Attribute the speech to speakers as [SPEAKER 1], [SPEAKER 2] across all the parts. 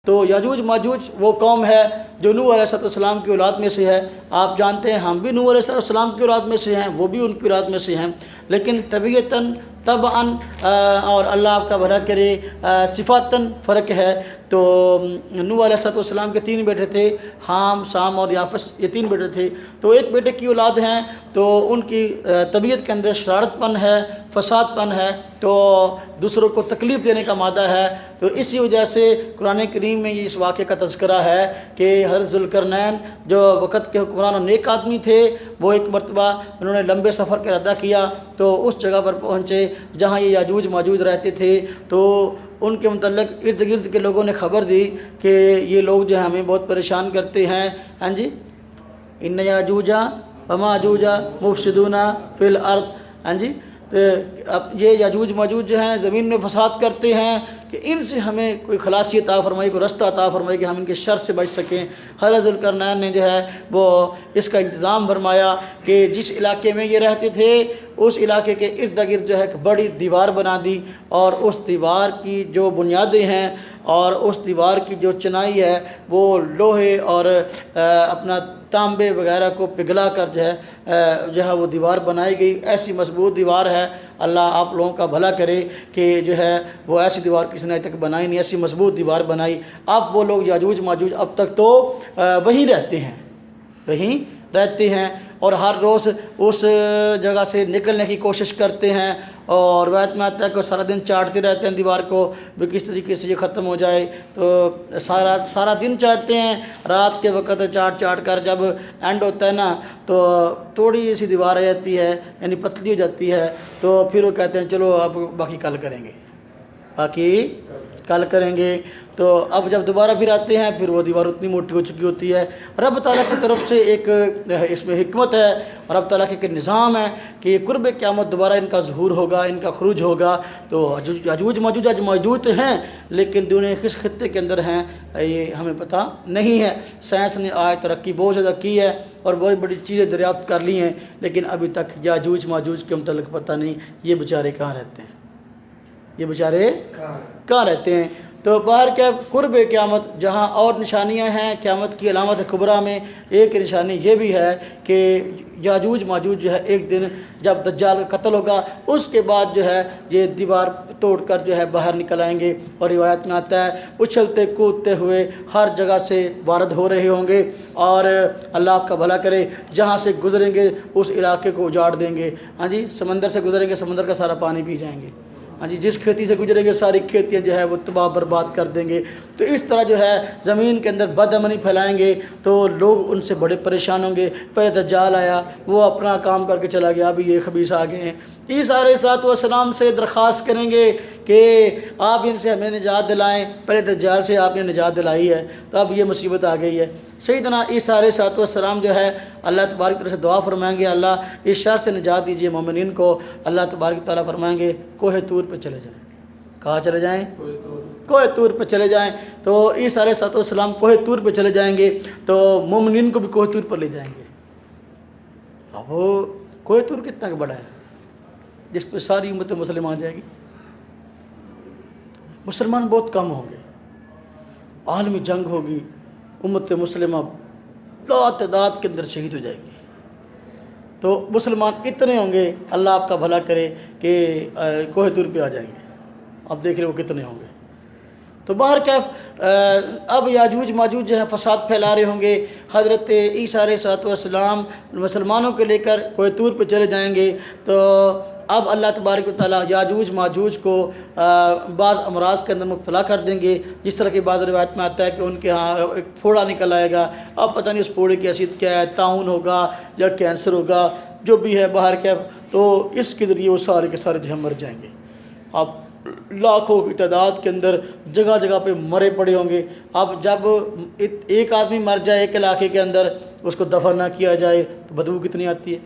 [SPEAKER 1] تو یاجوج ماجوج وہ قوم ہے جو نوح علیہ السلام کی اولاد میں سے ہے۔ آپ جانتے ہیں ہم بھی نوح علیہ السلام کی اولاد میں سے ہیں، وہ بھی ان کی اولاد میں سے ہیں، لیکن طبیعتاً طبعاً اور اللہ آپ کا بھلا کرے صفاتاً فرق ہے۔ تو نوح علیہ السلام کے 3 بیٹے تھے، حام، سام اور یافس، یہ 3 بیٹے تھے۔ تو ایک بیٹے کی اولاد ہیں تو ان کی طبیعت کے اندر شرارت پن ہے، فساد پن ہے، تو دوسروں کو تکلیف دینے کا مادہ ہے۔ تو اسی وجہ سے قرآن کریم میں اس واقعے کا تذکرہ ہے کہ حضرت ذوالقرنین جو وقت کے حکمران اور نیک آدمی تھے، وہ ایک مرتبہ انہوں نے لمبے سفر کا ارادہ کیا تو اس جگہ پر پہنچے جہاں یہ یاجوج ماجوج رہتے تھے۔ تو ان کے متعلق ارد گرد کے لوگوں نے خبر دی کہ یہ لوگ جو ہے ہمیں بہت پریشان کرتے ہیں۔ ہاں جی، ان یاجوج و ماجوج مفسدون فی الارض۔ ہاں جی، تو اب یہ یاجوج ماجوج جو ہیں زمین میں فساد کرتے ہیں، کہ ان سے ہمیں کوئی خلاصی عطا فرمائی، کوئی رستہ عطا فرمائی کہ ہم ان کے شر سے بچ سکیں۔ حضرت ذوالقرنین نے جو ہے وہ اس کا انتظام فرمایا کہ جس علاقے میں یہ رہتے تھے اس علاقے کے ارد گرد جو ہے ایک بڑی دیوار بنا دی، اور اس دیوار کی جو بنیادیں ہیں اور اس دیوار کی جو چنائی ہے وہ لوہے اور اپنا تانبے وغیرہ کو پگھلا کر جو ہے وہ دیوار بنائی گئی۔ ایسی مضبوط دیوار ہے، اللہ آپ لوگوں کا بھلا کرے کہ جو ہے وہ ایسی دیوار کسی نے تک بنائی نہیں، ایسی مضبوط دیوار بنائی۔ اب وہ لوگ یاجوج ماجوج اب تک تو وہیں رہتے ہیں اور ہر روز اس جگہ سے نکلنے کی کوشش کرتے ہیں، اور روایت میں آتا ہے کہ سارا دن چاٹتے رہتے ہیں دیوار کو بھی کس طریقے سے یہ ختم ہو جائے۔ تو سارا دن چاٹتے ہیں، رات کے وقت چاٹ کر جب اینڈ ہوتا ہے نا تو تھوڑی سی دیوار آ جاتی ہے، یعنی پتلی ہو جاتی ہے، تو پھر وہ کہتے ہیں چلو اب باقی کل کریں گے۔ تو اب جب دوبارہ پھر آتے ہیں پھر وہ دیوار اتنی موٹی ہو چکی ہوتی ہے۔ رب تعالیٰ کی طرف سے ایک اس میں حکمت ہے، اور رب تعالیٰ کے نظام ہے کہ یہ قرب قیامت دوبارہ ان کا ظہور ہوگا، ان کا خروج ہوگا۔ تو یاجوج ماجوج آج موجود ہیں، لیکن دنیا کس خطے کے اندر ہیں یہ ہمیں پتہ نہیں ہے۔ سائنس نے آج ترقی بہت زیادہ کی ہے اور بہت بڑی چیزیں دریافت کر لی ہیں، لیکن ابھی تک یاجوج ماجوج کے متعلق پتہ نہیں یہ بیچارے کہاں رہتے ہیں۔ تو باہر کے قرب قیامت جہاں اور نشانیاں ہیں، قیامت کی علامت کبریٰ میں ایک نشانی یہ بھی ہے کہ یاجوج ماجوج جو ہے ایک دن جب دجال کا قتل ہوگا اس کے بعد جو ہے یہ دیوار توڑ کر جو ہے باہر نکل آئیں گے، اور روایت میں آتا ہے اچھلتے کودتے ہوئے ہر جگہ سے وارد ہو رہے ہوں گے، اور اللہ آپ کا بھلا کرے جہاں سے گزریں گے اس علاقے کو اجاڑ دیں گے۔ ہاں جی، سمندر سے گزریں گے، سمندر کا سارا پانی پی جائیں گے۔ ہاں جی، جس کھیتی سے گزریں گے ساری کھیتیاں جو ہے وہ تباہ برباد کر دیں گے۔ تو اس طرح جو ہے زمین کے اندر بد امنی پھیلائیں گے تو لوگ ان سے بڑے پریشان ہوں گے۔ پہلے دجال آیا، وہ اپنا کام کر کے چلا گیا، ابھی یہ خبیث آ گئے ہیں۔ عیسیٰ علیہ السلام سے درخواست کریں گے کہ آپ ان سے ہمیں نجات دلائیں، پہلے دجال سے آپ نے نجات دلائی ہے، تو اب یہ مصیبت آ گئی ہے۔ سیدنا عیسیٰ علیہ السلام جو ہے اللہ تبارک طرف سے دعا فرمائیں گے، اللہ اس شر سے نجات دیجیے مومنین کو۔ اللہ تبارک تعالیٰ فرمائیں گے کوہ طور پہ چلے جائیں۔ کہاں چلے جائیں؟ کوہ طور پہ چلے جائیں۔ تو عیسیٰ علیہ السلام کوہ طور پہ چلے جائیں گے تو مومنین کو بھی کوہ طور پر لے جائیں گے۔ اب وہ کوہ طور کتنا بڑا ہے جس پہ ساری امت مسلم آ جائے گی؟ مسلمان بہت کم ہوں گے، عالمی جنگ ہوگی، امت مسلمہ تعداد کے اندر شہید ہو جائے گی۔ تو مسلمان اتنے ہوں گے، اللہ آپ کا بھلا کرے کہ کوہ طور پہ آ جائیں گے۔ اب دیکھ رہے وہ کتنے ہوں گے۔ تو باہر کیف اب یاجوج ماجوج جو ہے فساد پھیلا رہے ہوں گے۔ حضرت عیسیٰ علیہ السلام مسلمانوں کو لے کر کوہ طور پہ چلے جائیں گے۔ تو اب اللہ تبارک و تعالیٰ یاجوج ماجوج کو بعض امراض کے اندر مبتلا کر دیں گے، جس طرح کی بعض روایت میں آتا ہے کہ ان کے ہاں ایک پھوڑا نکل آئے گا۔ اب پتہ نہیں اس پھوڑے کی حیثیت کیا ہے، طاعون ہوگا یا کینسر ہوگا، جو بھی ہے باہر کیف، تو اس کے ذریعے وہ سارے کے سارے جو ہے مر جائیں گے۔ اب لاکھوں کی تعداد کے اندر جگہ جگہ پہ مرے پڑے ہوں گے۔ اب جب ایک آدمی مر جائے ایک علاقے کے اندر، اس کو دفن نہ کیا جائے تو بدبو کتنی آتی ہے۔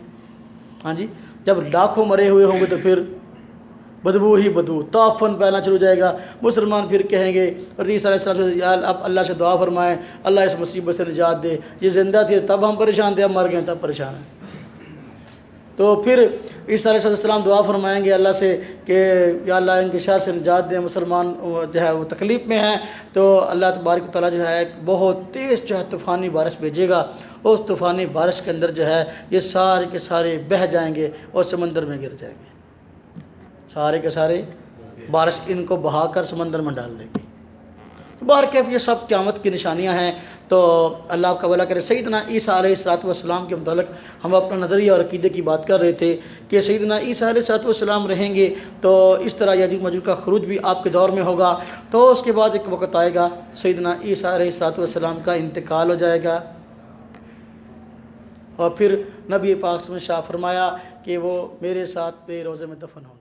[SPEAKER 1] ہاں جی، جب لاکھوں مرے ہوئے ہوں گے تو پھر بدبو ہی بدبو، تعفن پھیلنا شروع ہو جائے گا۔ مسلمان پھر کہیں گے حدیث علیہ السلام سے اب اللہ سے دعا فرمائیں اللہ اس مصیبت سے نجات دے، یہ زندہ تھے تب ہم پریشان تھے، اب مر گئے تب پریشان ہیں۔ تو پھر عیسیٰ علیہ السلام دعا فرمائیں گے اللہ سے کہ یا اللہ ان کے شر سے نجات دے، مسلمان جو ہے وہ تکلیف میں ہیں، تو اللہ تبارک و تعالیٰ جو ہے ایک بہت تیز جو ہے طوفانی بارش بھیجے گا، اس طوفانی بارش کے اندر جو ہے یہ سارے کے سارے بہہ جائیں گے اور سمندر میں گر جائیں گے، سارے کے سارے بارش ان کو بہا کر سمندر میں ڈال دے گی۔ تو بہرکیف یہ سب قیامت کی نشانیاں ہیں۔ تو اللہ آپ کا بھلا کرے۔ سیدنا عیسیٰ علیہ السلام کے متعلق ہم اپنا نظریہ اور عقیدے کی بات کر رہے تھے کہ سیدنا عیسیٰ علیہ السلام رہیں گے تو اس طرح یاجوج ماجوج کا خروج بھی آپ کے دور میں ہوگا، تو اس کے بعد ایک وقت آئے گا سیدنا عیسیٰ علیہ السلام کا انتقال ہو جائے گا، اور پھر نبی پاک صلی اللہ علیہ وسلم نے فرمایا کہ وہ میرے ساتھ پہ روزے میں دفن ہو